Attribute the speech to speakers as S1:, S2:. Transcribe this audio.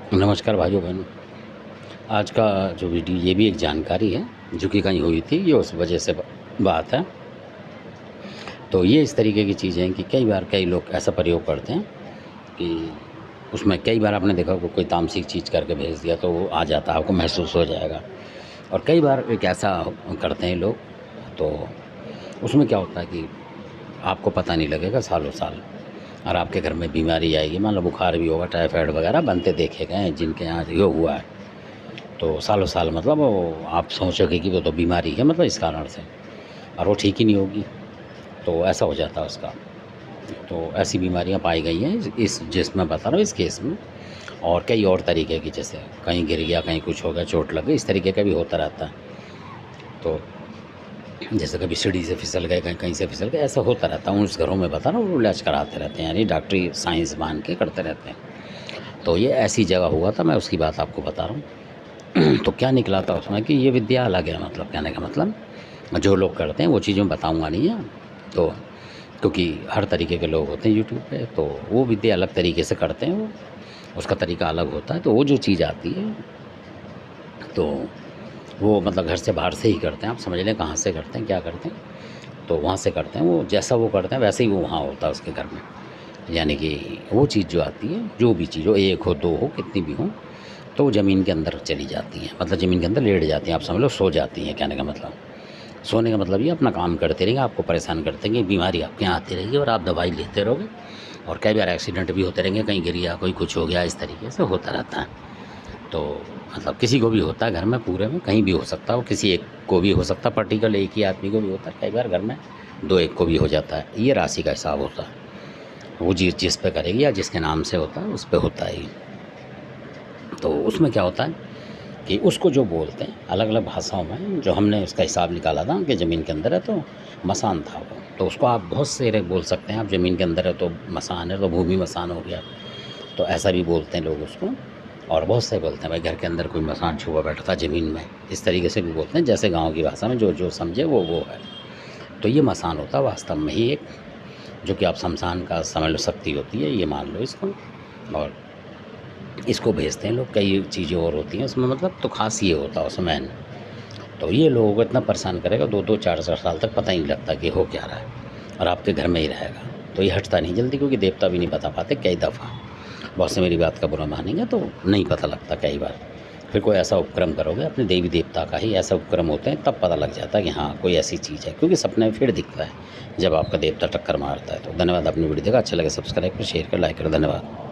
S1: नमस्कार भाइयों बहनों। आज का जो वीडियो ये भी एक जानकारी है जो कि कहीं हुई थी, ये उस वजह से बात है। तो ये इस तरीके की चीज़ें हैं कि कई बार कई लोग ऐसा प्रयोग करते हैं कि उसमें कई बार आपने देखा होगा कोई तामसिक चीज़ करके भेज दिया तो वो आ जाता है, आपको महसूस हो जाएगा। और कई बार एक ऐसा करते हैं लोग, तो उसमें क्या होता है कि आपको पता नहीं लगेगा सालों साल, और आपके घर में बीमारी आएगी। मान लो बुखार भी होगा, टाइफाइड वगैरह बनते देखे गए हैं जिनके यहाँ ये हुआ है। तो सालों साल मतलब वो आप सोचोगे कि वो तो बीमारी है मतलब इस कारण से, और वो ठीक ही नहीं होगी, तो ऐसा हो जाता है उसका। तो ऐसी बीमारियां पाई गई हैं इस जिसमें बता रहा हूँ इस केस में। और कई और तरीके की, जैसे कहीं गिर गया, कहीं कुछ हो गया, चोट लग गई, इस तरीके का भी होता रहता है। तो जैसे कभी सीढ़ी से फिसल गए, कहीं कहीं से फिसल गए, ऐसा होता रहता है। उस घरों में बता रहा हूँ वो इलाज कराते रहते हैं, यानी डॉक्टरी साइंस मान के करते रहते हैं। तो ये ऐसी जगह हुआ था, मैं उसकी बात आपको बता रहा हूँ। तो क्या निकला था उसमें कि ये विद्या अलग है, मतलब कहने का मतलब जो लोग करते हैं वो चीज़ मैं बताऊँगा नहीं है। तो क्योंकि हर तरीके के लोग होते हैं यूट्यूब पे, तो वो विद्या अलग तरीके से करते हैं, वो उसका तरीका अलग होता है। तो वो जो चीज़ आती है तो वो मतलब घर से बाहर से ही करते हैं, आप समझ लें कहाँ से करते हैं, क्या करते हैं। तो वहाँ से करते हैं, वो जैसा वो करते हैं वैसे ही वो वहाँ होता है उसके घर में। यानी कि वो चीज़ जो आती है, जो भी चीज़ हो, 1 हो 2 हो कितनी भी हो, तो वो ज़मीन के अंदर चली जाती हैं, मतलब ज़मीन के अंदर लेट जाती हैं, आप समझ लो सो जाती हैं। कहने का मतलब, सोने का मतलब ये अपना काम करते रहेंगे, आपको परेशान करते रहेंगे, बीमारी आपके यहाँ आती रहेगी और आप दवाई लेते रहोगे। और कई बार एक्सीडेंट भी होते रहेंगे, कहीं गिर गया, कोई कुछ हो गया, इस तरीके से होता रहता है। तो मतलब किसी को भी होता है घर में, पूरे में कहीं भी हो सकता है, वो किसी एक को भी हो सकता है, पर्टिकुलर एक ही आदमी को भी होता है, कई बार घर में 2-1 को भी हो जाता है। ये राशि का हिसाब होता है, वो जिस पे करेगी या जिसके नाम से होता है उस पे होता है ये। तो उसमें क्या होता है कि उसको जो बोलते हैं अलग अलग भाषाओं में, जो हमने उसका हिसाब निकाला था कि ज़मीन के अंदर है तो मसान था वो, तो उसको आप बहुत से बोल सकते हैं। आप ज़मीन के अंदर है तो मसान है, तो भूमि मसान हो गया, तो ऐसा भी बोलते हैं लोग उसको। और बहुत से बोलते हैं भाई घर के अंदर कोई मसान छुपा बैठा था ज़मीन में, इस तरीके से भी बोलते हैं, जैसे गाँव की भाषा में जो जो समझे वो है। तो ये मसान होता है वास्तव में ही एक, जो कि आप शमशान का समझ लो शक्ति होती है, ये मान लो इसको। और इसको भेजते हैं लोग, कई चीज़ें और होती हैं उसमें, मतलब तो ख़ास ये होता है उसमें। तो ये लोगों को इतना परेशान करेगा 2-2 4-4 साल तक, पता ही नहीं लगता कि हो क्या रहा है, और आपके घर में ही रहेगा। तो ये हटता नहीं जल्दी, क्योंकि देवता भी नहीं बता पाते कई दफ़ा। बहुत से मेरी बात का बुरा मानेंगे तो नहीं पता लगता कई बार। फिर कोई ऐसा उपक्रम करोगे अपने देवी देवता का ही, ऐसा उपक्रम होते हैं, तब पता लग जाता है कि हाँ कोई ऐसी चीज़ है, क्योंकि सपने में फिर दिखता है जब आपका देवता टक्कर मारता है। तो धन्यवाद, अपनी वीडियो देखा, अच्छा लगे सब्सक्राइब कर, शेयर कर, लाइक कर, धन्यवाद।